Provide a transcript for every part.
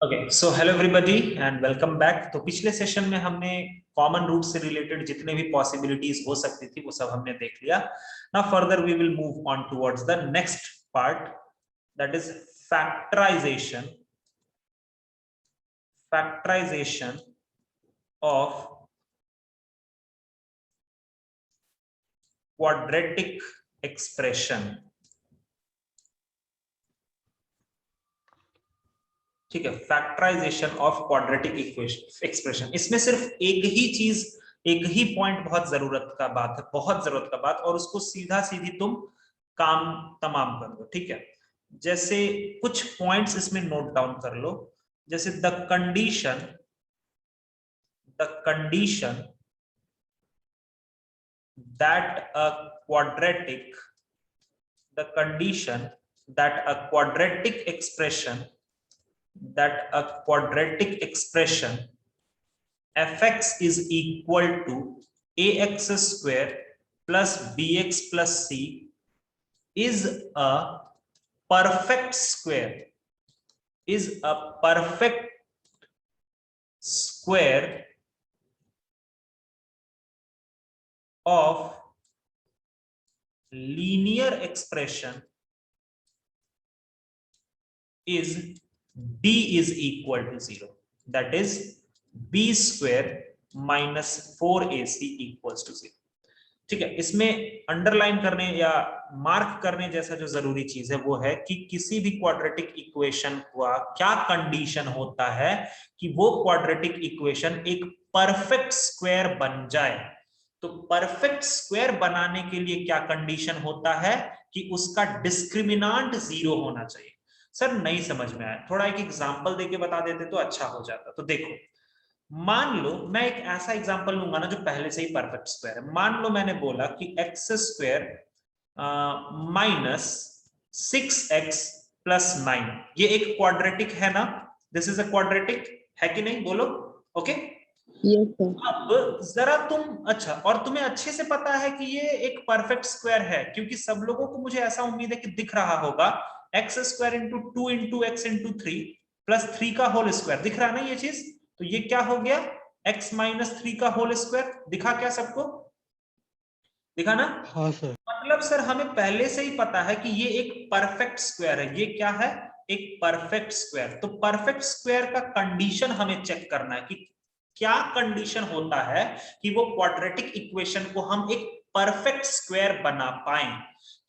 Okay so hello everybody and welcome back. तो पिछले session में हमने कॉमन रूट से रिलेटेड जितने भी पॉसिबिलिटीज हो सकती थी वो सब हमने देख लिया। Now further we will move on towards the next part, that is factorization of quadratic expression. ठीक है, factorization of quadratic equation expression. इसमें सिर्फ एक ही चीज, एक ही पॉइंट बहुत जरूरत का बात है, बहुत जरूरत का बात, और उसको सीधा सीधी तुम काम तमाम कर दो। ठीक है, जैसे कुछ पॉइंट्स इसमें नोट डाउन कर लो। जैसे the condition that a quadratic the condition that a quadratic expression fx is equal to ax square plus bx plus c is a perfect square of linear expression is b is equal to 0, that is b square minus 4ac equals to 0। ठीक है, इसमें underline करने या mark करने जैसा जो जरूरी चीज है वो है कि किसी भी क्वाड्रेटिक इक्वेशन का क्या कंडीशन होता है कि वो क्वाड्रेटिक इक्वेशन एक परफेक्ट स्क्वायर बन जाए। तो परफेक्ट स्क्वायर बनाने के लिए क्या कंडीशन होता है कि उसका डिस्क्रिमिनांट 0 होना चाहिए। सर नहीं समझ में आया, थोड़ा एक एग्जांपल देके बता देते तो अच्छा हो जाता। तो देखो, मान लो मैं एक ऐसा एग्जांपल लूंगा ना जो पहले से ही परफेक्ट स्क्वायर है। मान लो मैंने बोला कि x square minus 6x plus 9, ये एक क्वाड्रेटिक है ना। दिस इज अ क्वाड्रेटिक, है कि नहीं, बोलो। ओके अब जरा तुम, अच्छा, और तुम्हें अच्छे से पता है कि ये एक परफेक्ट स्क्वायर है, क्योंकि सब लोगों को मुझे ऐसा उम्मीद है कि दिख रहा होगा x square into 2 into x into 3 plus 3 का होल स्क्वायर, दिख रहा ना ये चीज। तो ये क्या हो गया, x माइनस 3 का होल स्क्वायर। दिखा क्या सबको, दिखा ना। हाँ सर। मतलब सर हमें पहले से ही पता है कि ये एक परफेक्ट स्क्वायर है। ये क्या है, एक परफेक्ट स्क्वायर। तो परफेक्ट स्क्वायर का कंडीशन हमें चेक करना है कि क्या कंडीशन होता है कि वो क्वाड्रेटिक इक्वेशन को हम एक परफेक्ट स्क्वायर बना पाए।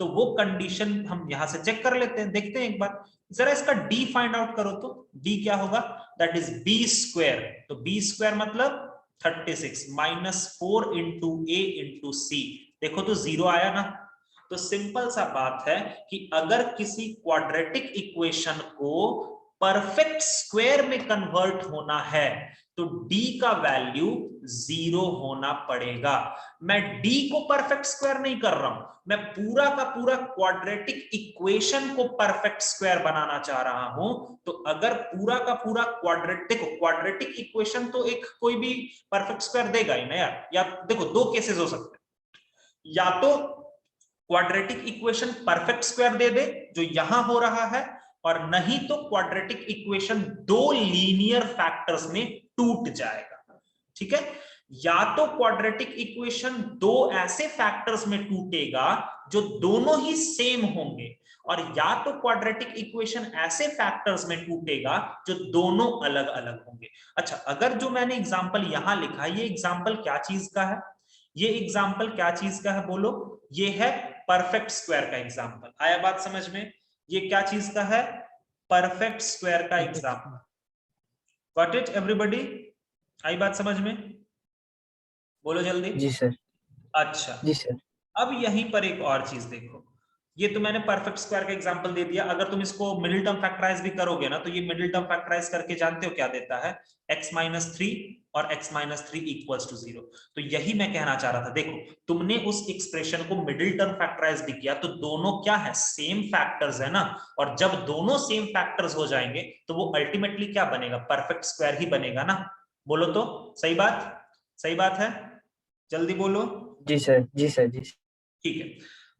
तो वो कंडीशन हम यहां से चेक कर लेते हैं, देखते हैं एक बार। जरा इसका डी फाइंड आउट करो, तो डी क्या होगा, दैट इज बी स्क्वायर। तो बी स्क्वायर मतलब 36 माइनस 4 इंटू ए इंटू सी। देखो तो 0 आया ना। तो सिंपल सा बात है कि अगर किसी क्वाड्रेटिक इक्वेशन को परफेक्ट स्क्वायर में कन्वर्ट होना है तो d का वैल्यू 0 होना पड़ेगा। मैं d को परफेक्ट स्क्वायर नहीं कर रहा हूं, मैं पूरा का पूरा क्वाड्रेटिक इक्वेशन को परफेक्ट स्क्वायर बनाना चाह रहा हूं। तो अगर पूरा का पूरा क्वाड्रेटिक इक्वेशन तो एक कोई भी परफेक्ट स्क्वायर देगा ही ना यार। या देखो, दो केसेस हो सकते हैं, या तो क्वाड्रेटिक इक्वेशन परफेक्ट स्क्वायर दे दे जो यहां हो रहा है, और नहीं तो क्वाड्रेटिक इक्वेशन दो लीनियर फैक्टर्स में टूट जाएगा। ठीक है, या तो क्वाड्रेटिक इक्वेशन दो ऐसे फैक्टर्स में टूटेगा जो दोनों ही सेम होंगे, और या तो क्वाड्रेटिक इक्वेशन ऐसे फैक्टर्स में टूटेगा जो दोनों अलग अलग होंगे। अच्छा, अगर जो मैंने एग्जांपल यहां लिखा, ये एग्जांपल क्या चीज का है, ये एग्जांपल क्या चीज का है बोलो। ये है परफेक्ट स्क्वायर का एग्जांपल। आया बात समझ में, ये क्या चीज का है, परफेक्ट स्क्वायर का एग्जांपल। गॉट इट एवरीबॉडी, आई बात समझ में, बोलो जल्दी। जी सर। अच्छा, जी सर। अब यहीं पर एक और चीज देखो। ये तो मैंने परफेक्ट स्क्वायर का एग्जांपल दे दिया। अगर तुम इसको मिडिल टर्म फैक्टराइज भी करोगे ना, तो ये मिडिल टर्म फैक्टराइज करके जानते हो क्या देता है, x माइनस 3 और x माइनस 3 इक्वल्स टू 0। तो यही मैं कहना चाह रहा था। देखो, तुमने उस एक्सप्रेशन को मिडिल टर्म फैक्टराइज भी किया तो दोनों क्या है, सेम फैक्टर्स है ना। और जब दोनों सेम फैक्टर्स हो जाएंगे तो वो अल्टीमेटली क्या बनेगा, परफेक्ट स्क्वायर ही बनेगा ना। बोलो तो, सही बात, सही बात है, जल्दी बोलो। जी सर। जी सर। जी। ठीक है,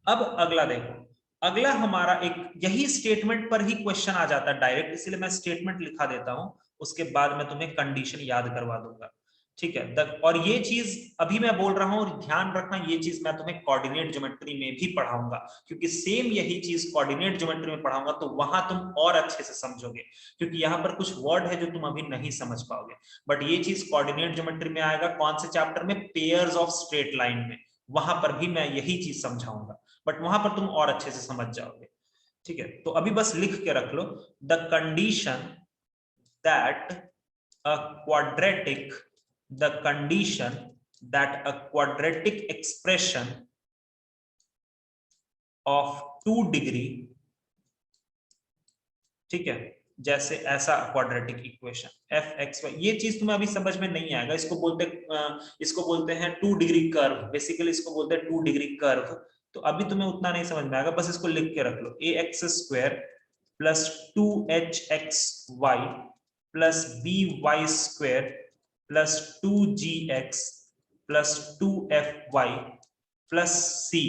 अब अगला देखो। अगला हमारा एक यही स्टेटमेंट पर ही क्वेश्चन आ जाता है डायरेक्ट, इसलिए मैं स्टेटमेंट लिखा देता हूं। उसके बाद मैं तुम्हें कंडीशन याद करवा दूंगा, ठीक है। और ये चीज अभी मैं बोल रहा हूं, और ध्यान रखना ये चीज मैं तुम्हें कोऑर्डिनेट ज्योमेट्री में भी पढ़ाऊंगा, क्योंकि सेम यही चीज कोऑर्डिनेट ज्योमेट्री में पढ़ाऊंगा तो वहां तुम और अच्छे से समझोगे, क्योंकि यहाँ पर कुछ वर्ड है जो तुम अभी नहीं समझ पाओगे। बट ये चीज कोऑर्डिनेट ज्योमेट्री में आएगा, कौन से चैप्टर में, पेयर्स ऑफ स्ट्रेट लाइन में, वहां पर भी मैं यही चीज समझाऊंगा, बट वहां पर तुम और अच्छे से समझ जाओगे, ठीक है। तो अभी बस लिख के रख लो, the condition that a quadratic the condition that a quadratic expression of 2 degree, ठीक है, जैसे ऐसा quadratic equation F X Y, ये चीज तुम्हें अभी समझ में नहीं आएगा, इसको बोलते हैं 2 डिग्री कर्व, बेसिकली इसको बोलते हैं 2 डिग्री कर्व। तो अभी तुम्हें उतना नहीं समझ में आएगा, बस इसको लिख के रख लो, a x square plus 2h x y plus b y square plus 2gx plus 2fy plus c,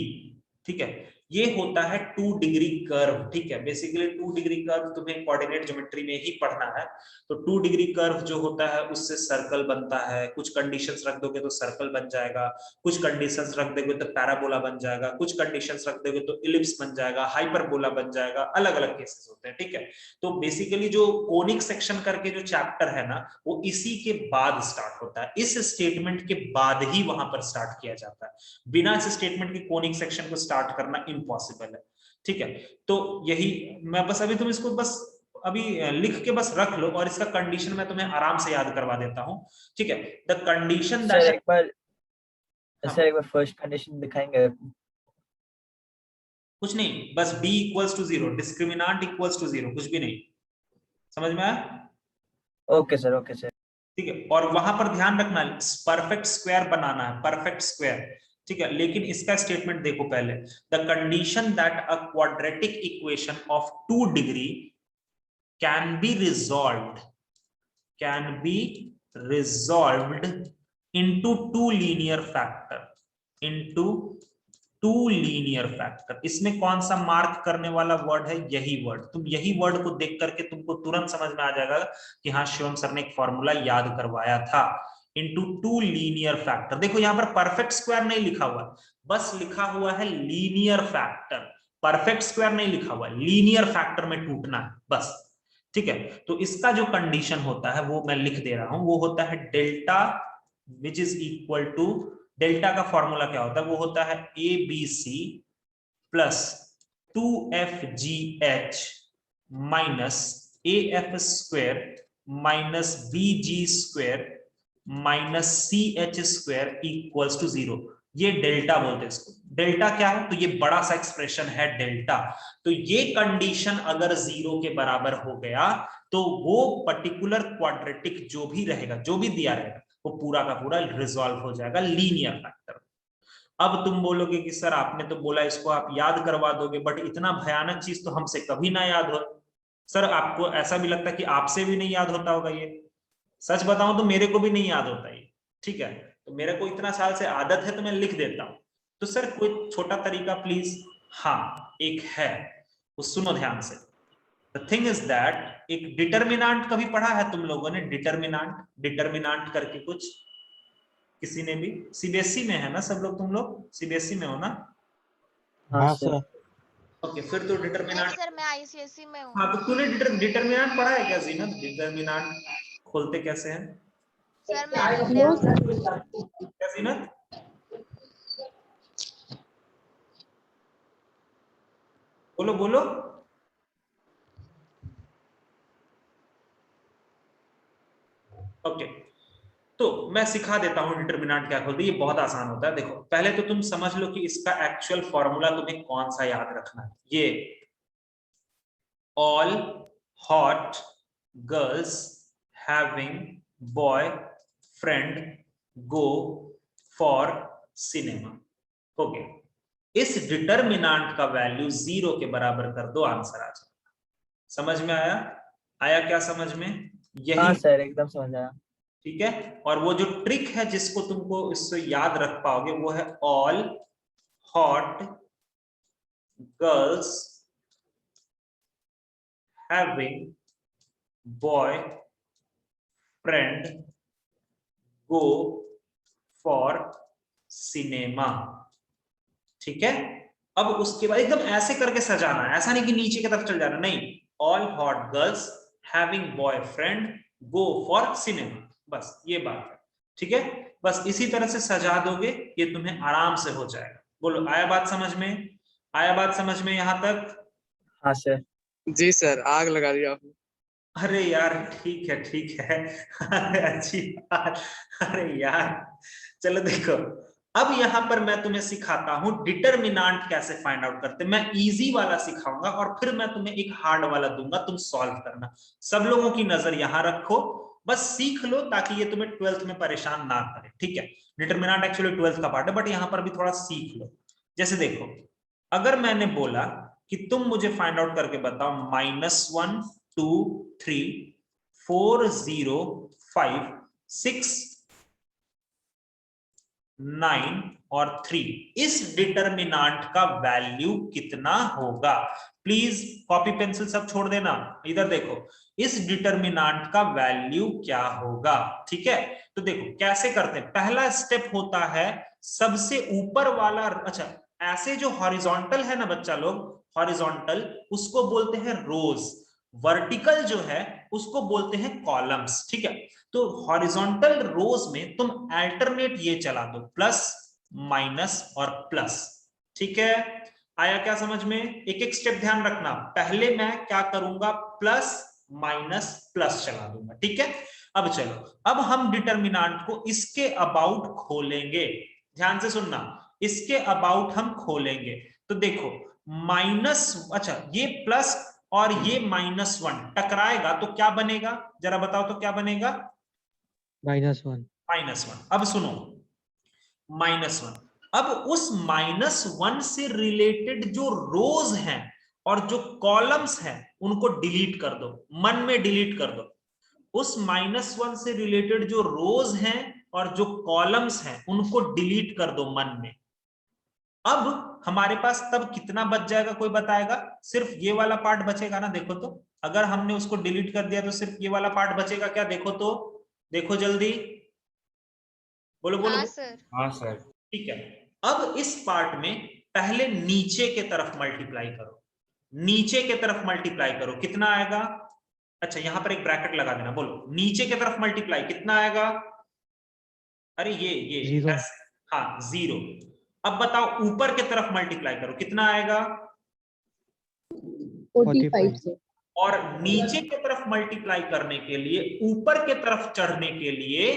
ठीक है। ये होता है 2 डिग्री कर्व, ठीक है। बेसिकली 2 डिग्री कर्व तुम्हें कोऑर्डिनेट ज्योमेट्री में ही पढ़ना है। तो 2 डिग्री कर्व जो होता है उससे सर्कल बनता है, कुछ कंडीशंस रख दोगे तो सर्कल बन जाएगा, कुछ कंडीशंस रख दोगे तो पैराबोला बन जाएगा, कुछ कंडीशंस रख दोगे तो इलिप्स बन जाएगा, हाइपरबोला बन जाएगा, अलग अलग केसेस होते हैं, ठीक है। तो बेसिकली जो कोनिक सेक्शन करके जो चैप्टर है ना, वो इसी के बाद स्टार्ट होता है, इस स्टेटमेंट के बाद ही वहां पर स्टार्ट किया जाता है, बिना इस स्टेटमेंट के कोनिक सेक्शन को स्टार्ट करना इम्पॉसिबल है, ठीक है। तो यही मैं बस अभी तुम इसको बस अभी लिख के बस रख लो, और इसका कंडीशन मैं तुम्हें आराम से याद करवा देता हूं, ठीक है। द कंडीशन सर दैट, एक बार हाँ, सर एक बार फर्स्ट कंडीशन दिखाएंगे? कुछ नहीं, बस b equals to 0, discriminant equals to 0, कुछ भी नहीं, समझ में आया? Okay sir, okay sir. ठीक है। और वहां पर ध्यान रखना, परफेक्ट स्क्वायर बनाना है, परफेक्ट स्क्वायर, ठीक है। लेकिन इसका स्टेटमेंट देखो पहले, the condition that a quadratic equation of 2 degree can be resolved, can be resolved into 2 linear factor, into 2 linear factor. इसमें कौन सा मार्क करने वाला वर्ड है, यही वर्ड, तुम यही वर्ड को देख करके तुमको तुरंत समझ में आ जाएगा कि हाँ शिवम सर ने एक फॉर्मूला याद करवाया था, इनटू 2 लीनियर फैक्टर। देखो यहाँ पर परफेक्ट स्क्वायर नहीं लिखा हुआ, बस लिखा हुआ है लीनियर फैक्टर, परफेक्ट स्क्वायर नहीं लिखा हुआ, लीनियर फैक्टर में टूटना है बस, ठीक है। तो इसका जो कंडीशन होता है वो मैं लिख दे रहा हूं, वो होता है delta which is equal to, delta का फॉर्मूला क्या होता है, वो होता है A B C plus 2fgh minus A F square minus B G square minus C H square equals to 0। ये डेल्टा बोलते हैं इसको। डेल्टा क्या है, तो ये बड़ा सा एक्सप्रेशन है डेल्टा। तो ये कंडीशन अगर 0 के बराबर हो गया तो वो पर्टिकुलर क्वाड्रेटिक जो भी रहेगा, जो भी दिया रहेगा, वो पूरा का पूरा रिजॉल्व हो जाएगा लीनियर फैक्टर। अब तुम बोलोगे कि सर आपने तो बोला इसको आप याद करवा दोगे, बट इतना भयानक चीज तो हमसे कभी ना याद हो। सर आपको ऐसा भी लगता है कि आपसे भी नहीं याद होता होगा ये? सच बताऊं तो मेरे को भी नहीं याद होता ये, ठीक है। तो मेरे को इतना साल से आदत है तो मैं लिख देता हूं। तो सर कोई छोटा तरीका प्लीज? हाँ एक है, वो सुनो ध्यान से। द थिंग इज दैट, एक डिटर्मिनांट कभी पढ़ा है तुम लोगों ने? डिटर्मिनांट, डिटर्मिनांट करके कुछ, किसी ने भी? सीबीएसई में है ना सब लोग, तुम लोग सीबीएसई में हो ना? हाँ सर। ओके, फिर तो नहीं डिटर्मिनांट, सर, मैं आईसीएसई में हूँ। हाँ तो तूने डिटर्मिनांट पढ़ा है क्या जीनत? डिटर्मिनांट खोलते कैसे हैं सर मैं खोले हूँ सर। क्या जीनत? बोलो बोलो। ओके, तो मैं सिखा देता हूं डिटर्मिनेंट क्या खोलते, ये बहुत आसान होता है। देखो पहले तो तुम समझ लो कि इसका एक्चुअल फॉर्मूला तुम्हें कौन सा याद रखना है। ये all hot girls having boy friend go for cinema, हो गया। इस डिटर्मिनेंट का वैल्यू 0 के बराबर कर दो, आंसर आ जाएगा। समझ में आया? आया क्या समझ में? यही, हाँ सर, एकदम समझ आया। ठीक है। और वो जो ट्रिक है जिसको तुमको इससे याद रख पाओगे वो है all hot girls having boy friend go for cinema. ठीक है, अब उसके बाद एकदम ऐसे करके सजाना है, ऐसा नहीं कि नीचे की तरफ चल जाना, नहीं। All hot girls having boyfriend go for cinema, बस ये बात है। ठीक है, बस इसी तरह से सजा दोगे, ये तुम्हें आराम से हो जाएगा। बोलो, आया बात समझ में? आया बात समझ में यहां तक? हाँ सर। जी सर, आग लगा दिया आपने। अरे यार ठीक है ठीक है। अरे अच्छी बात। अरे यार चलो देखो, अब यहां पर मैं तुम्हें सिखाता हूं डिटरमिनेंट कैसे फाइंड आउट करते। मैं इजी वाला सिखाऊंगा और फिर मैं तुम्हें एक हार्ड वाला दूंगा, तुम सॉल्व करना। सब लोगों की नजर यहां रखो, बस सीख लो ताकि ये तुम्हें 12th में परेशान ना करे। ठीक है, डिटरमिनेंट एक्चुअली 12th का पार्ट है, बट यहां पर भी थोड़ा सीख लो। जैसे देखो, अगर मैंने बोला कि तुम मुझे फाइंड आउट करके बताओ -1 2 3 4 0 5 6 9 और 3, इस डिटरमिनेंट का वैल्यू कितना होगा? प्लीज कॉपी पेंसिल सब छोड़ देना, इधर देखो, इस डिटरमिनेंट का वैल्यू क्या होगा? ठीक है, तो देखो कैसे करते हैं। पहला स्टेप होता है सबसे ऊपर वाला, अच्छा ऐसे जो हॉरिजॉन्टल है ना बच्चा लोग, हॉरिजॉन्टल उसको बोलते हैं रोज, वर्टिकल जो है उसको बोलते हैं कॉलम्स। ठीक है, तो हॉरिजॉन्टल रोज में तुम अल्टरनेट ये चला दो, प्लस माइनस और प्लस। ठीक है, आया क्या समझ में? एक एक स्टेप ध्यान रखना, पहले मैं क्या करूंगा, प्लस माइनस प्लस चला दूंगा। ठीक है, अब चलो, अब हम डिटरमिनेंट को इसके अबाउट खोलेंगे, ध्यान से सुनना, इसके अबाउट हम खोलेंगे। तो देखो माइनस, अच्छा ये प्लस और ये -1 टकराएगा तो क्या बनेगा, जरा बताओ तो क्या बनेगा? -1। अब सुनो, -1, अब उस -1 से रिलेटेड जो रोज हैं और जो कॉलम्स हैं उनको डिलीट कर दो, मन में डिलीट कर दो। उस -1 से रिलेटेड जो रोज हैं और जो कॉलम्स हैं उनको डिलीट कर दो मन में। अब हमारे पास तब कितना बच जाएगा, कोई बताएगा? सिर्फ ये वाला पार्ट बचेगा ना, देखो तो, अगर हमने उसको डिलीट कर दिया तो सिर्फ ये वाला पार्ट बचेगा क्या? देखो तो, देखो जल्दी, बोलो बोलो। हाँ सर। हाँ सर। ठीक है, अब इस पार्ट में पहले नीचे के तरफ मल्टीप्लाई करो, नीचे के तरफ मल्टीप्लाई करो, कितना आएगा? अच्छा यहां पर एक ब्रैकेट लगा देना, बोलो नीचे के तरफ मल्टीप्लाई कितना आएगा? अरे ये हाँ 0। अब बताओ ऊपर के तरफ मल्टीप्लाई करो, कितना आएगा? 45 से। और नीचे की तरफ मल्टीप्लाई करने के लिए, ऊपर के तरफ चढ़ने के लिए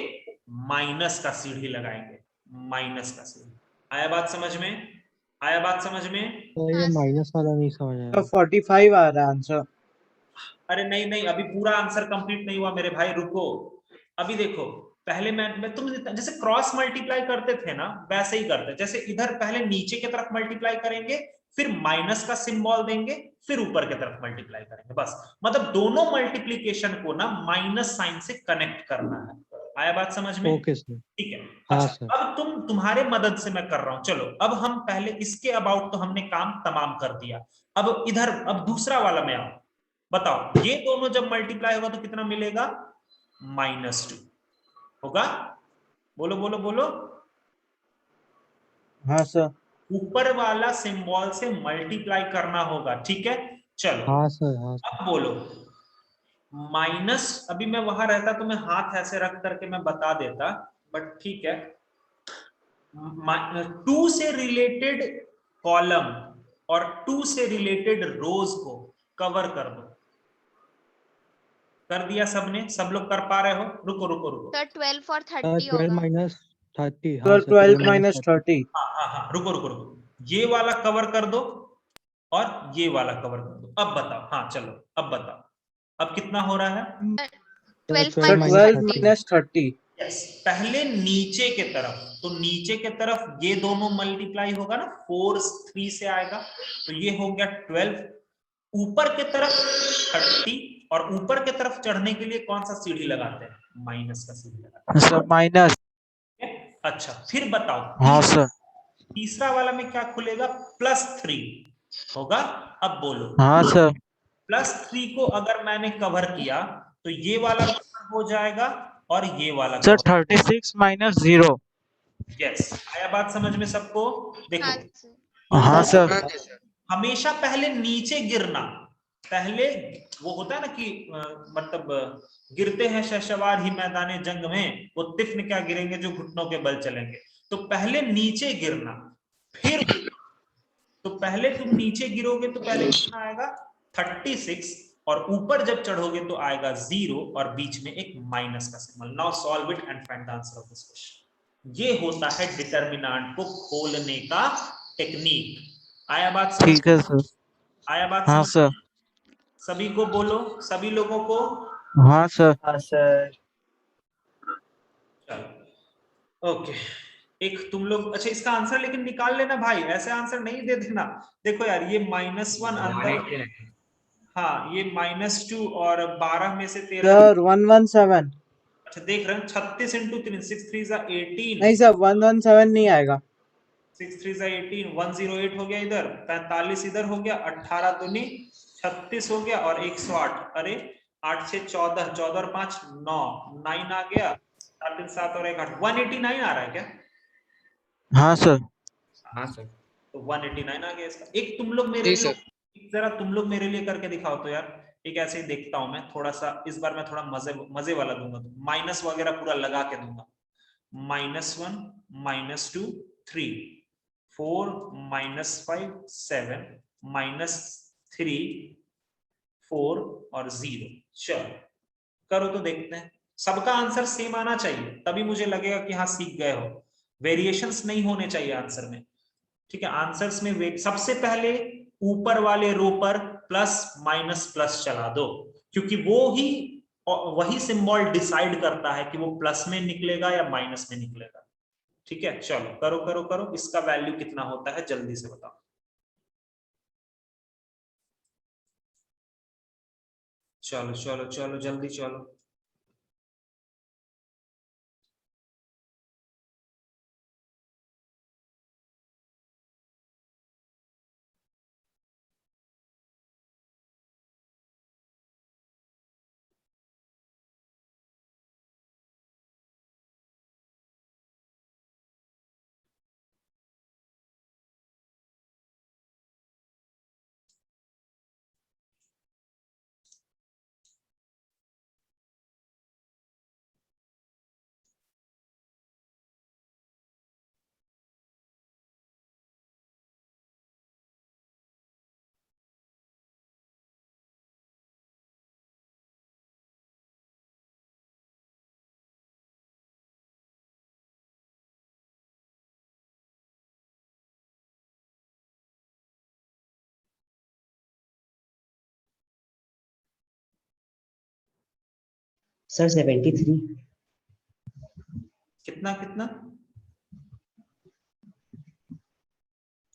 माइनस का सीढ़ी लगाएंगे, माइनस का सीढ़ी। आया बात समझ में? आया बात समझ में? तो ये हाँ सर। माइनस वाला नहीं समझ आया। 45 आ रहा है आंसर। अरे नहीं नहीं, अभी पूरा आंसर कंप्लीट नहीं हुआ मेरे भाई, रुको। अभी देखो, पहले मैं तुम जैसे क्रॉस मल्टीप्लाई करते थे ना, वैसे ही करते। जैसे इधर पहले नीचे की तरफ मल्टीप्लाई करेंगे, फिर माइनस का सिंबल देंगे, फिर ऊपर की तरफ मल्टीप्लाई करेंगे, बस। मतलब दोनों मल्टीप्लिकेशन को ना माइनस साइन से कनेक्ट करना है। आया बात समझ में? Okay sir. ठीक है। हाँ अच्छा, सर। अब तुम्हारे मदद से मैं कर रहा हूं। चलो अब हम पहले इसके अबाउट तो हमने काम तमाम कर दिया। अब इधर, अब दूसरा वाला में आओ, बताओ ये दोनों जब मल्टीप्लाई होगा तो कितना मिलेगा? -2 होगा। बोलो बोलो बोलो। हाँ सर। ऊपर वाला सिंबल से मल्टीप्लाई करना होगा, ठीक है। चलो हाँ सर। हाँ सर। अब बोलो माइनस, अभी मैं वहां रहता तो मैं हाथ ऐसे रख करके मैं बता देता, बट ठीक है। 2 से रिलेटेड कॉलम और 2 से रिलेटेड रोज को कवर कर दो। कर दिया सबने? सब लोग कर पा रहे हो? रुको रुको रुको, सर 12 और 30 12 होगा। माइनस 30। Sir 12 minus 30। हाँ हाँ हाँ, रुको रुको रुको, ये वाला कवर कर दो और ये वाला कवर कर दो। अब बताओ, हाँ चलो अब बताओ, अब कितना हो रहा है? 12 सर 12 माइनस 30। यस, पहले नीचे के तरफ, तो नीचे के तरफ ये दोनों मल्टीप्लाई होगा ना, 4 3 से आएगा, तो ये हो गया 12। ऊपर के तरफ 30, और ऊपर के तरफ चढ़ने के लिए कौन सा सीढ़ी लगाते हैं? माइनस का सीढ़ी लगाते हैं। Sir minus. अच्छा फिर बताओ, हाँ सर। तीसरा वाला में क्या खुलेगा? +3 होगा। अब बोलो, हाँ सर। +3 को अगर मैंने कवर किया तो ये वाला कवर हो जाएगा और ये वाला सर क्या होता 36 माइनस 0। है? यस, आया बात समझ में सबको? देखो हाँ सर। हाँ सर। हाँ जी सर। हमेशा पहले नीचे गिरना, पहले वो होता है ना कि मतलब गिरते हैं शहसवार ही मैदाने जंग में, वो तिफ्न क्या गिरेंगे जो घुटनों के बल चलेंगे। तो पहले नीचे गिरना, फिर तो पहले तुम नीचे गिरोगे तो पहले कितना आएगा 36, और ऊपर जब चढ़ोगे तो आएगा 0 और बीच में एक माइनस का symbol. Now solve it and find the answer of this question. ये होता है डिटर्मिनेंट को खोलने का टेक्निक। आया बात समझ? ठीक है सर। आया बात हाँ समझ? सर। सभी को बोलो, सभी लोगों को। हाँ सर। हाँ सर। चलो ओके। एक तुम लोग, अच्छा इसका आंसर लेकिन निकाल लेना भाई, ऐसे आंसर नहीं दे देना। देखो यार ये -1 अंदर, हाँ ये -2 और 12 में से 13। सर 117। अच्छा देख रहे हैं, 36 इंटू 3, 6 3 जा 18, नहीं सर 117 नहीं आएगा। 6 3 जा 18, 108 हो गया इधर, 45 इधर हो गया, 18 दूनी 36 हो गया और 108। अरे 8 6 14, 14 और 5 9, 9 आ गया, 7 3 7 और 1 8, 189 आ रहा है क्या? हाँ सर। हाँ सर, तो 189 आ गया इसका। एक तुम लोग मेरे जी लिए, सर। जरा तुम लोग मेरे लिए करके दिखाओ तो यार। एक ऐसे ही देखता हूं मैं, थोड़ा सा इस बार मैं थोड़ा मजे वाला दूंगा, माइनस वगैरह पूरा लगा के दूंगा। -1 -2 3 4 -5 7 -3 4 और 0। चलो करो तो देखते हैं। सबका आंसर सेम आना चाहिए, तभी मुझे लगेगा कि हाँ सीख गए हो। वेरिएशंस नहीं होने चाहिए आंसर में। ठीक है, आंसर्स में सबसे पहले ऊपर वाले रो पर प्लस माइनस प्लस चला दो, क्योंकि वो ही वही सिंबल डिसाइड करता है कि वो प्लस में निकलेगा या माइनस में निकलेगा। ठीक है, चलो करो करो करो, इसका वैल्यू कितना होता है जल्दी से बताओ। चलो चलो चलो जल्दी चलो। सर 73। कितना कितना?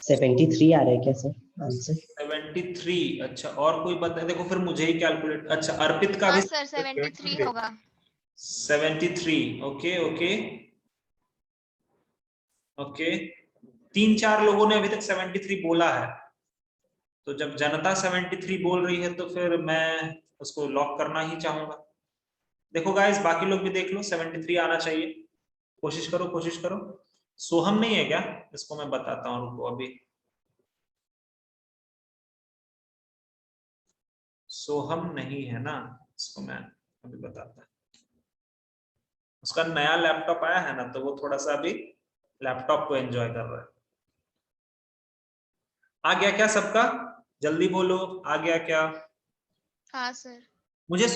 73 आ रहा है क्या सर आंसर? 73। अच्छा और कोई बता, देखो फिर मुझे ही कैलकुलेट, अच्छा अर्पित का हाँ भी सर 73 होगा। 73। ओके ओके ओके, 3 4 लोगों ने अभी तक 73 बोला है, तो जब जनता 73 बोल रही है तो फिर मैं उसको लॉक करना ही चाहूंगा। देखो गाइस बाकी लोग भी देख लो, 73 आना चाहिए, कोशिश करो कोशिश करो। सोहम नहीं है क्या? इसको मैं बताता हूँ, रुको अभी। सोहम नहीं है ना, इसको मैं अभी बताता हूँ। उसका नया लैपटॉप आया है ना, तो वो थोड़ा सा अभी लैपटॉप को एंजॉय कर रहा है। आ गया क्या सबका? जल्दी बोलो, आ गया क्या? हाँ सर। मुझे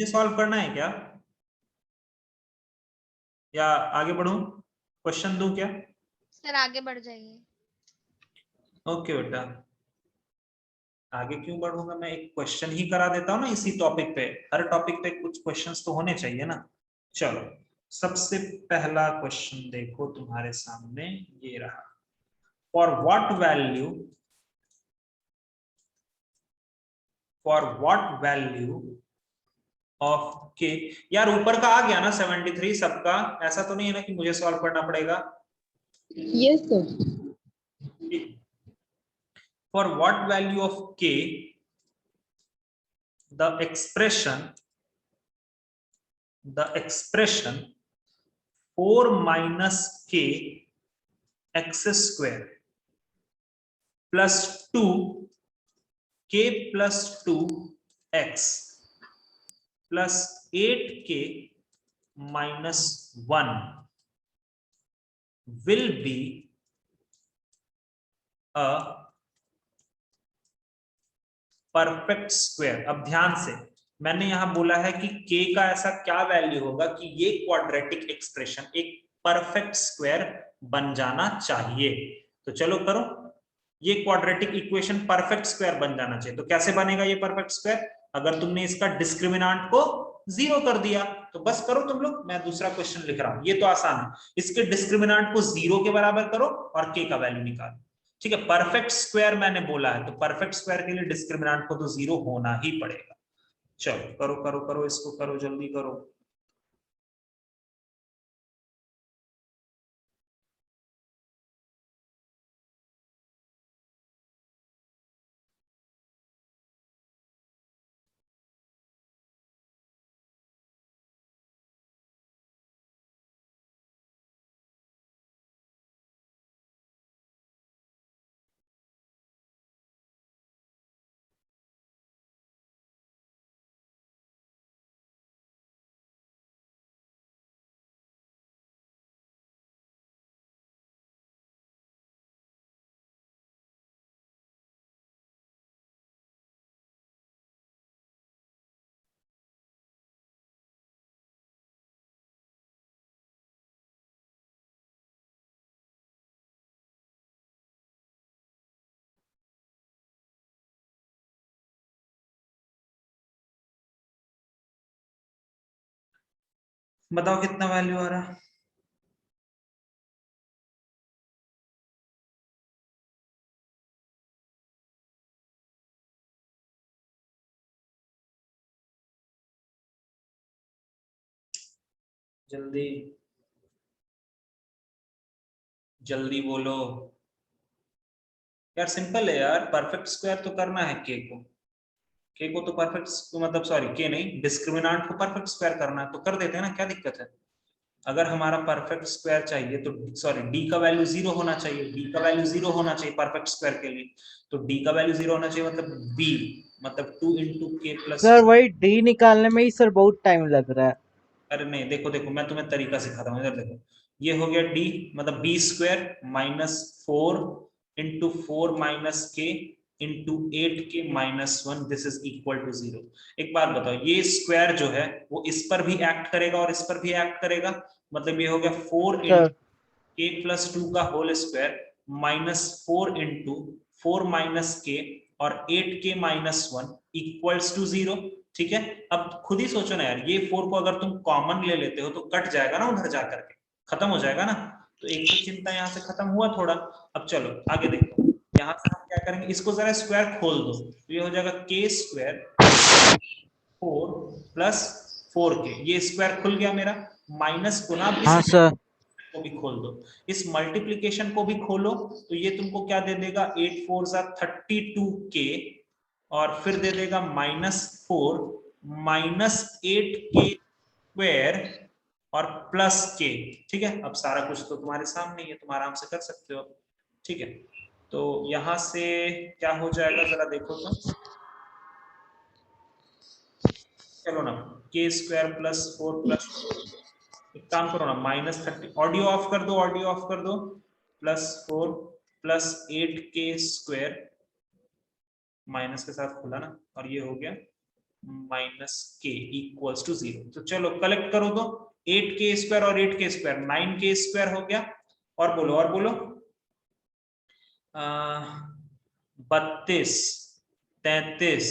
सॉल्व करना है क्या, या आगे बढ़ूं? क्वेश्चन दूं क्या? सर आगे बढ़ जाइए। ओके बेटा, आगे क्यों बढ़ूंगा, मैं एक क्वेश्चन ही करा देता हूँ ना इसी टॉपिक पे। हर टॉपिक पे कुछ क्वेश्चंस तो होने चाहिए ना। चलो सबसे पहला क्वेश्चन देखो तुम्हारे सामने, ये रहा। फॉर व्हाट वैल्यू ऑफ के, यार ऊपर का आ गया ना 73 सबका, ऐसा तो नहीं है ना कि मुझे सॉल्व करना पड़ेगा? Yes sir. For what value of के the expression the expression 4 minus k x square plus 2 k plus 2 x plus 8k minus 1 will be a perfect square. अब ध्यान से, मैंने यहां बोला है कि k का ऐसा क्या वैल्यू होगा कि ये क्वाड्रेटिक एक्सप्रेशन एक परफेक्ट स्क्वायर बन जाना चाहिए। तो चलो करो, ये क्वाड्रेटिक इक्वेशन परफेक्ट स्क्वायर बन जाना चाहिए। तो कैसे बनेगा ये परफेक्ट स्क्वायर? अगर तुमने इसका डिस्क्रिमिनांट को 0 कर दिया तो बस करो तुम लोग, मैं दूसरा क्वेश्चन लिख रहा हूं, ये तो आसान है। इसके डिस्क्रिमिनांट को 0 के बराबर करो और k का वैल्यू निकालो। ठीक है, परफेक्ट स्क्वायर मैंने बोला है, तो परफेक्ट स्क्वायर के लिए डिस्क्रिमिनांट को तो 0 होना ही पड़ेगा। चलो करो करो करो, इसको करो, जल्दी करो। बताओ कितना वैल्यू आ रहा है? जल्दी जल्दी बोलो यार, सिंपल है यार, परफेक्ट स्क्वायर तो करना है के को तो परफेक्ट, मतलब सॉरी के नहीं, डिस्क्रिमिनांट को परफेक्ट स्क्वायर करना है, तो कर देते हैं ना, क्या दिक्कत है? अगर हमारा परफेक्ट स्क्वायर चाहिए तो सॉरी डी का वैल्यू 0 होना चाहिए, डी का वैल्यू 0 होना चाहिए परफेक्ट स्क्वायर के लिए। तो डी का वैल्यू 0 होना चाहिए, मतलब बी, मतलब 2 इंटू के प्लस। सर वही डी निकालने में ही सर बहुत टाइम लग रहा है। अरे नहीं, देखो देखो, मैं तुम्हें तरीका सिखाता हूँ, इधर देखो। ये हो गया डी, मतलब B square minus 4 into 4 minus K into 8 K minus 1, this is equal to 0। एक बात बताओ, ये स्क्वायर जो है वो इस पर भी एक्ट करेगा और इस पर भी एक्ट करेगा, मतलब ये हो गया 4 इंटू के प्लस 2 का whole square minus 4 into 4 minus K और 8 के माइनस 1 इक्वल्स टू 0। ठीक है, अब खुद ही सोचो ना यार, ये 4 को अगर तुम कॉमन ले लेते हो तो कट जाएगा ना, उधर जाकर के खत्म हो जाएगा ना, तो एक तो चिंता यहाँ से खत्म हुआ थोड़ा। अब चलो आगे देखो, यहाँ से हम क्या करेंगे, इसको जरा स्क्वायर खोल दो, तो ये हो जाएगा के स्क्वायर 4 प्लस 4k, ये स्क्वायर खुल गया मेरा, माइनस को ना हाँ सर, को भी खोल दो, इस मल्टीप्लिकेशन को भी खोलो, तो ये तुमको क्या दे देगा, 8 4 32k और फिर दे देगा माइनस 4 माइनस 8k स्क्वायर और प्लस k। ठीक है, अब सारा कुछ तो तुम्हारे सामने ही है, तुम आराम से कर सकते हो। ठीक है, तो यहां से क्या हो जाएगा जरा देखो तो, चलो ना, k स्क्वायर प्लस 4 प्लस, एक काम करो ना, माइनस 30, ऑडियो ऑफ कर दो, ऑडियो ऑफ कर दो, plus 4 plus 8k square, minus के साथ खुला ना, और ये हो गया माइनस k इक्वल्स टू 0। तो चलो कलेक्ट करो तो, 8k स्क्वायर और 8k स्क्वायर 9k स्क्वायर हो गया, और बोलो और बोलो, 32 33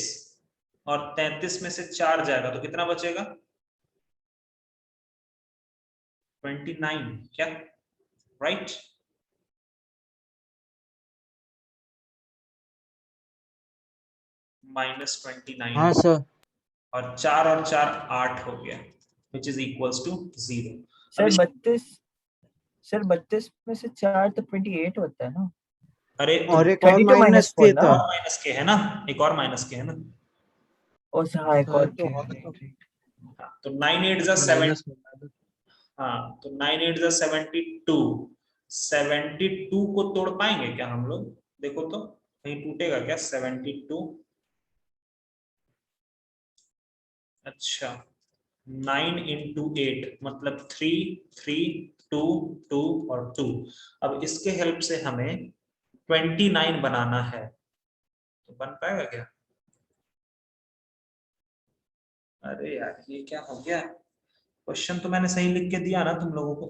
और 33 में से 4 जाएगा तो कितना बचेगा, 29, क्या राइट? माइनस 29, हाँ सर। और 4 और 4 8 हो गया, which is equals to 0। Sir 32 में से 4 तो 28 होता है ना। अरे और एक और 22 माइनस minus के 4 ना? था। और माइनस के है ना, एक और माइनस के है ना। और हाँ, एक और तो क्या और तो है? तो 9 8 जा 7, माइनस में हाँ तो 9 8 जा 72, 72 को तोड़ पाएंगे क्या हम लोग? देखो तो कहीं टूटेगा क्या 72? अच्छा 9 into 8 मतलब 3 3 2 2 और 2। अब इसके हेल्प से हमें 29 बनाना है, तो बन पाएगा क्या? अरे यार ये क्या हो गया? क्वेश्चन तो मैंने सही लिख के दिया ना तुम लोगों को।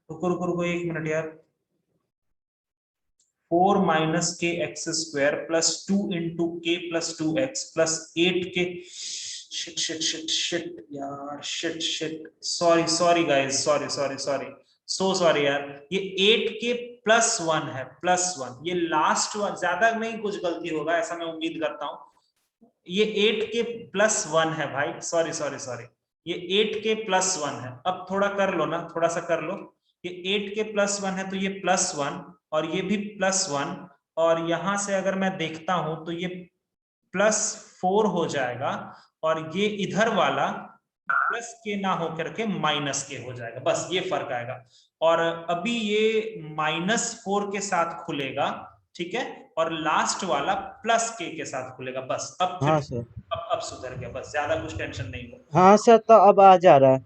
रुको रुको रुको 1 मिनट यार। 4 माइनस के एक्स स्क्वायर प्लस 2 इंटू के प्लस 2x प्लस 8 के शिट शिट शिट शिट यार shit shit sorry sorry guys sorry sorry sorry so sorry यार। ये 8 के प्लस 1 है, प्लस 1। ये लास्ट वन ज्यादा नहीं कुछ गलती होगा ऐसा मैं उम्मीद करता हूं। ये 8 के प्लस 1 है भाई, सॉरी सॉरी सॉरी। ये 8 के प्लस 1 है। अब थोड़ा कर लो ना, थोड़ा सा कर लो। ये 8 के प्लस 1 है तो ये प्लस 1 और ये भी प्लस 1, और यहां से अगर मैं देखता हूं तो ये प्लस 4 हो जाएगा और ये इधर वाला प्लस के ना होकर के माइनस के हो जाएगा, बस ये फर्क आएगा। और अभी ये -4 के साथ खुलेगा, ठीक है, और लास्ट वाला प्लस के साथ खुलेगा, बस अब हाँ फिर सर। अब सुधर गया, बस ज्यादा कुछ टेंशन नहीं हो। हाँ सर, तो अब आ जा रहा है।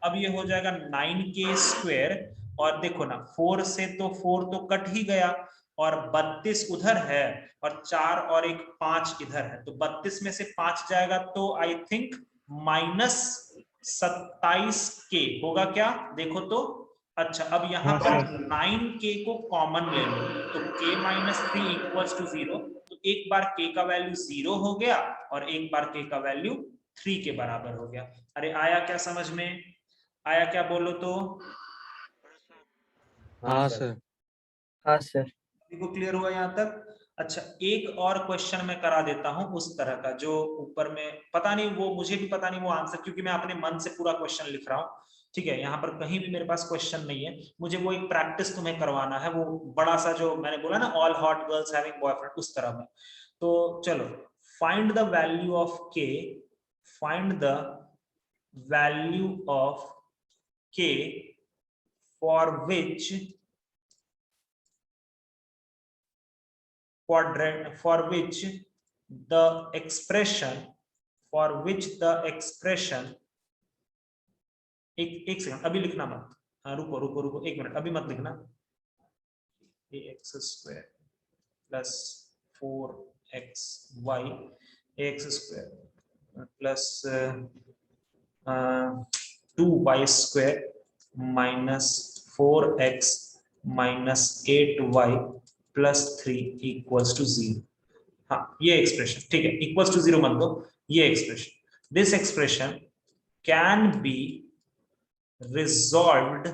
अब ये हो जाएगा 9k स्क्वायर, और देखो ना 4 से तो 4 तो कट ही गया, और 32 उधर है और 4 और 1 5 इधर है, तो 32 में से 5 जाएगा तो आई थिंक -27k होगा क्या? देखो तो। अच्छा अब यहाँ हाँ पर सर। 9k को कॉमन ले लो तो k - 3 = 0, तो एक बार k का वैल्यू 0 हो गया और एक बार k का वैल्यू 3 के बराबर हो गया। अरे आया क्या समझ में? आया क्या बोलो तो? हाँ सर। हाँ सर। को क्लियर हुआ यहाँ तक? अच्छा एक और क्वेश्चन मैं करा देता हूं उस तरह का जो ऊपर में, पता नहीं वो मुझे भी पता नहीं वो आंसर, क्योंकि मैं अपने मन से पूरा क्वेश्चन लिख रहा हूँ, ठीक है। यहाँ पर कहीं भी मेरे पास क्वेश्चन नहीं है, मुझे वो एक प्रैक्टिस तुम्हें करवाना है, वो बड़ा सा जो मैंने बोला ना all hot girls having boyfriend, उस तरह में। तो चलो, फाइंड द वैल्यू ऑफ के, फाइंड द वैल्यू ऑफ के for which for which the expression एक सेकंड अभी लिखना मत, हाँ रुको रुको रुको 1 मिनट, अभी मत लिखना। ax² plus 4xy ax² plus 2y² minus 4x minus 8y plus 3 = 0। हाँ ये एक्सप्रेशन ठीक है, = 0 मत दो, ये expression, this expression can be resolved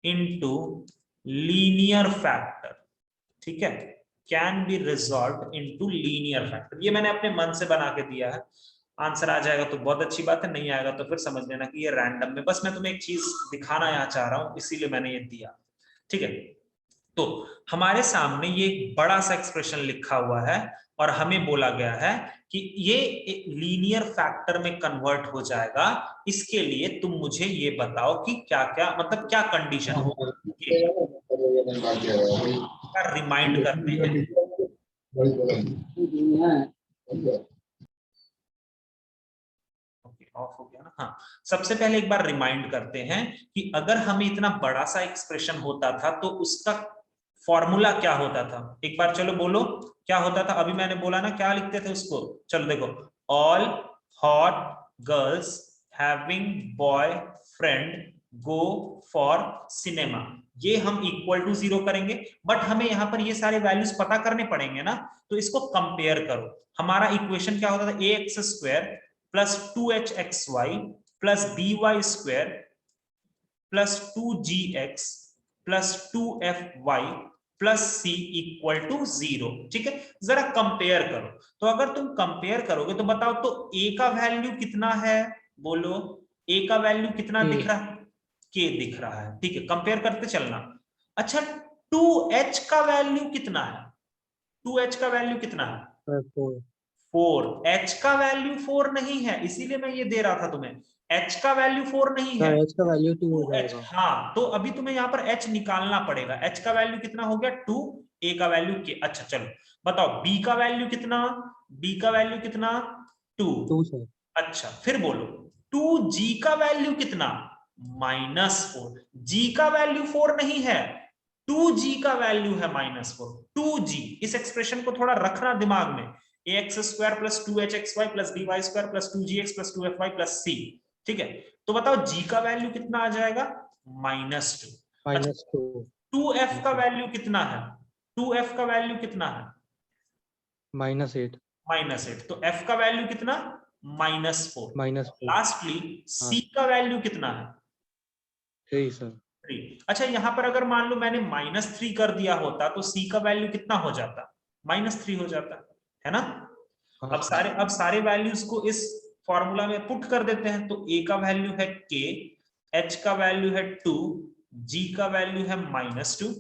into linear factor, ठीक है, can be resolved into linear factor. ये मैंने अपने मन से बना के दिया है, आंसर आ जाएगा तो बहुत अच्छी बात है, नहीं आएगा तो फिर समझ लेना कि ये रैंडम में, बस मैं तुम्हें एक चीज दिखाना यहाँ चाह रहा हूँ इसीलिए मैंने ये दिया, ठीक है। तो हमारे सामने ये एक बड़ा सा एक्सप्रेशन लिखा हुआ है और हमें बोला गया है कि ये लीनियर फैक्टर में कन्वर्ट हो जाएगा, इसके लिए तुम मुझे ये बताओ कि क्या क्या मतलब क्या कंडीशन होगा, रिमाइंड करते हैं। ऑफ हो गया ना? हाँ सबसे पहले एक बार रिमाइंड करते हैं कि अगर हमें इतना बड़ा सा एक्सप्रेशन होता था तो उसका फॉर्मूला क्या होता था, एक बार चलो बोलो क्या होता था। अभी मैंने बोला ना क्या लिखते थे उसको, चलो देखो, all hot girls having boyfriend go for cinema, ये हम = 0 करेंगे, बट हमें यहाँ पर ये सारे वैल्यूज पता करने पड़ेंगे ना, तो इसको कंपेयर करो। हमारा इक्वेशन क्या होता था, ax² plus 2hxy plus by² plus 2gx plus 2fy plus c = 0, ठीक है। जरा कंपेयर करो, तो अगर तुम कंपेयर करोगे तो बताओ तो a का वैल्यू कितना है, बोलो a का वैल्यू कितना दिख रहा है, k दिख रहा है, ठीक है, कंपेयर करते चलना। अच्छा 2h का वैल्यू कितना है, 2h का वैल्यू कितना है, 4, h का वैल्यू 4 नहीं है, इसीलिए मैं ये दे रहा था तुम्हें, h का वैल्यू 4 नहीं है, सर h का वैल्यू 2 हो h, जाएगा। हाँ, तो अभी तुम्हें यहाँ पर h निकालना पड़ेगा। h का वैल्यू कितना हो गया 2, a का वैल्यू k। अच्छा चलो बताओ b का वैल्यू कितना, b का वैल्यू कितना 2। 2 सर। अच्छा फिर बोलो 2g का वैल्यू कितना -4, g का वैल्यू 4 नहीं है, 2g का वैल्यू है -4। 2g, इस एक्सप्रेशन को थोड़ा रखना दिमाग में, ax² + 2hxy + by² + 2gx + 2fy + c। ठीक है, तो बताओ g का वैल्यू कितना आ जाएगा -2। -2 2f का वैल्यू कितना है, 2f का वैल्यू कितना है -8 -8, तो f का वैल्यू कितना -4। -4 लास्टली c का वैल्यू कितना है 3 सर। 3। अच्छा यहाँ पर अगर मान लो मैंने -3 कर दिया होता तो c का वैल्यू कितना हो जाता, -3 हो जाता, है ना। हाँ अब सारे वैल्यूज को इस फॉर्मूला में पुट कर देते हैं, तो a का वैल्यू है k, h का वैल्यू है 2, g का वैल्यू है -2,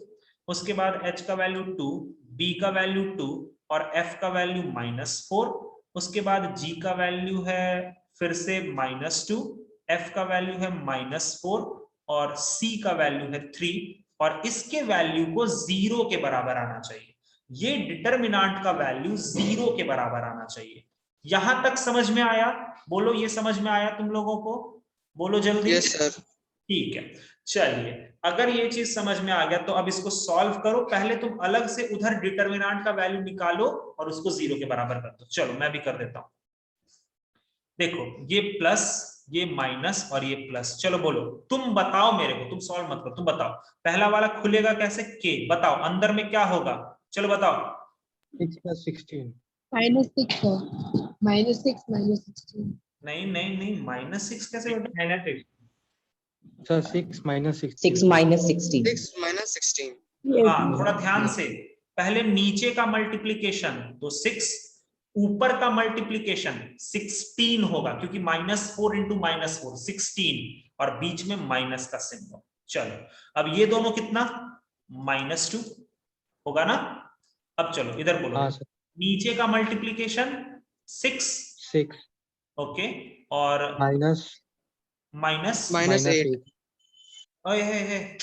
उसके बाद h का वैल्यू 2, b का वैल्यू 2 और f का वैल्यू -4, उसके बाद g का वैल्यू है फिर से -2, f का वैल्यू है -4 और c का वैल्यू है 3, और इसके वैल्यू को 0 के बराबर आना चाहिए। ये डिटरमिनेंट का वैल्यू 0 के बराबर आना चाहिए। यहां तक समझ में आया? बोलो ये समझ में आया तुम लोगों को? बोलो जल्दी। Yes sir. ठीक है, चलिए अगर ये चीज समझ में आ गया तो अब इसको सॉल्व करो। पहले तुम अलग से उधर डिटरमिनेंट का वैल्यू निकालो और उसको 0 के बराबर कर दो। चलो मैं भी कर देता हूं। देखो ये प्लस, ये माइनस और ये प्लस। चलो बोलो, तुम बताओ मेरे को, तुम सॉल्व मत करो, तुम बताओ पहला वाला खुलेगा कैसे, के बताओ अंदर में क्या होगा, चलो बताओ। 6 + 16 -6 sir. -6 -16. नहीं नहीं नहीं, -6 कैसे बेटा? सर 6 - 16 6 - 16. 6 - 16। Yes. हाँ थोड़ा ध्यान से, पहले नीचे का मल्टीप्लीकेशन, तो 6, ऊपर का मल्टीप्लीकेशन 16 होगा, क्योंकि -4 × -4 16, और बीच में माइनस का सिंबल। चलो अब ये दोनों कितना, -2 होगा ना। अब चलो इधर बोलो, हाँ सर। नीचे का मल्टीप्लीकेशन 6, 6 ओके, और माइनस माइनस -8। है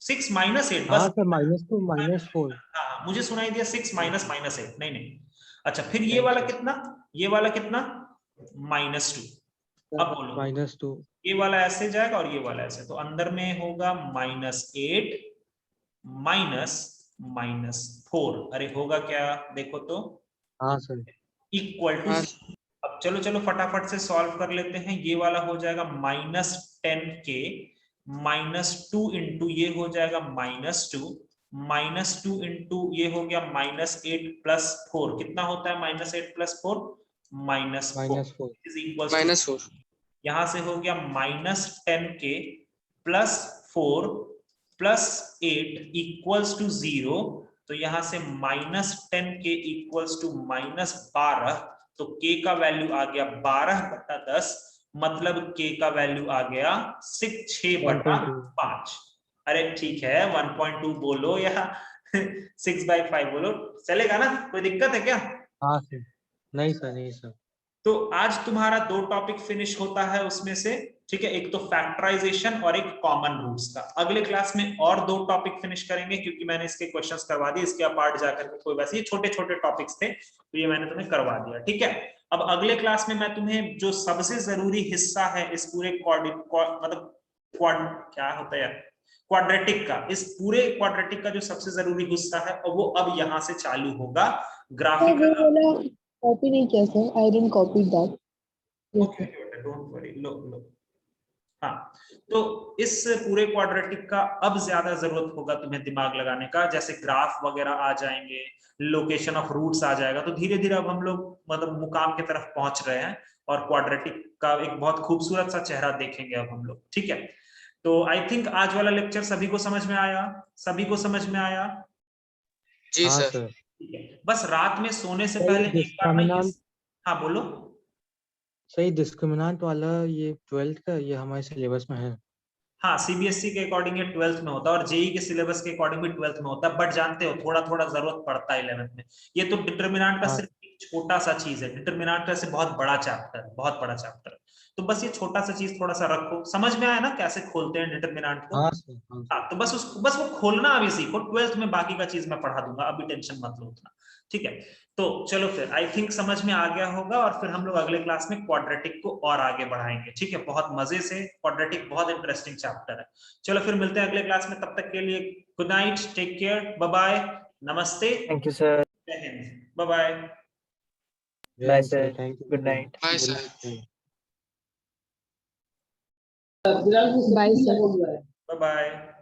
6 -8 हाँ बस। सर -2 -4 हाँ मुझे सुनाई दिया 6 -8, नहीं नहीं। अच्छा फिर ये वाला कितना, ये वाला कितना -2। अब बोलो, -2 ये वाला ऐसे जाएगा और ये वाला ऐसे, तो अंदर में होगा -8 -4। अरे होगा क्या देखो तो, हाँ सर। Equal to. हाँ। अब चलो चलो फटाफट से सॉल्व कर लेते हैं। ये वाला हो जाएगा -10k -2 इंटू ये हो जाएगा -2 -2 इंटू ये हो गया -8 + 4, कितना होता है -8 + 4 -4 इज इक्वल टू, यहां से हो गया -10k + 4 + 8 इक्वल्स टू 0, तो यहां से -10k इक्वल्स टू -12, तो k का वैल्यू आ गया 12/10, मतलब k का वैल्यू आ गया 6/5। अरे ठीक है 1.2 बोलो या 6/5 बोलो, चलेगा ना, कोई दिक्कत है क्या? हाँ सर। नहीं सर, नहीं सर। तो आज तुम्हारा 2 टॉपिक फिनिश होता है उसमें से, ठीक है, एक तो फैक्टराइजेशन और एक कॉमन रूट्स का। अगले क्लास में और 2 टॉपिक फिनिश करेंगे, क्योंकि मैंने इसके क्वेश्चंस करवा दिए, इसके अपार्ट जाकर के कोई वैसे ये छोटे छोटे टॉपिक्स थे, तो ये मैंने तुम्हें करवा दिया, ठीक है। अब अगले क्लास में मैं तुम्हें जो सबसे जरूरी हिस्सा है इस पूरे क्या होता है यार, क्वाड्रेटिक का, इस पूरे क्वाड्रेटिक का जो सबसे जरूरी हिस्सा है, और वो अब यहाँ से चालू होगा, ग्राफिकल। कॉपी नहीं किया sir, I didn't copy that. Okay don't worry, लो लो। हाँ तो इस पूरे क्वाड्रेटिक का अब ज्यादा जरूरत होगा तुम्हें दिमाग लगाने का, जैसे ग्राफ वगैरह आ जाएंगे, लोकेशन ऑफ रूट्स आ जाएगा, तो धीरे धीरे अब हम लोग मतलब मुकाम की तरफ पहुंच रहे हैं, और क्वाड्रेटिक का एक बहुत खूबसूरत सा चेहरा देखेंगे अब हम लोग, ठीक है। तो आई थिंक आज वाला लेक्चर सभी को समझ में आया, सभी को समझ में आया? जी हाँ सर। सर। ठीक है, बस रात में सोने से सही पहले एक बार मैं डिस्क्रिमिनेंट हाँ बोलो। सही डिस्क्रिमिनेंट वाला ये 12th का ये हमारे सिलेबस में है। हाँ सीबीएसई के अकॉर्डिंग ये 12th में होता है, और जेई के सिलेबस के अकॉर्डिंग भी 12th में होता है, बट जानते हो थोड़ा थोड़ा जरूरत पड़ता है 11th में। ये तो डिटरमिनेंट का हाँ। सिर्फ छोटा सा चीज है, डिटरमिनेंट वैसे बहुत बड़ा चैप्टर है, बहुत बड़ा चैप्टर। तो बस ये छोटा सा चीज थोड़ा सा रखो, समझ में आया ना कैसे खोलते हैं डिटरमिनेंट को? हाँ सर, हाँ सर। हाँ, तो बस वो खोलना अभी सीखो, 12th में बाकी का चीज मैं पढ़ा दूंगा, अभी टेंशन मत लो उतना, ठीक है? तो चलो फिर, आई थिंक समझ में आ गया होगा, और फिर हम लोग अगले क्लास में क्वाड्रेटिक को और आगे बढ़ाएंगे, ठीक है? बहुत मजे से, क्वाड्रेटिक बहुत इंटरेस्टिंग चैप्टर है। चलो फिर मिलते हैं अगले क्लास में, तब तक के लिए good night, take care, bye bye, नमस्ते, थैंक यू सर, जय हिंद, bye bye. Bye sir, thank you, good night. Bye, sir. Bye, sir. Bye bye.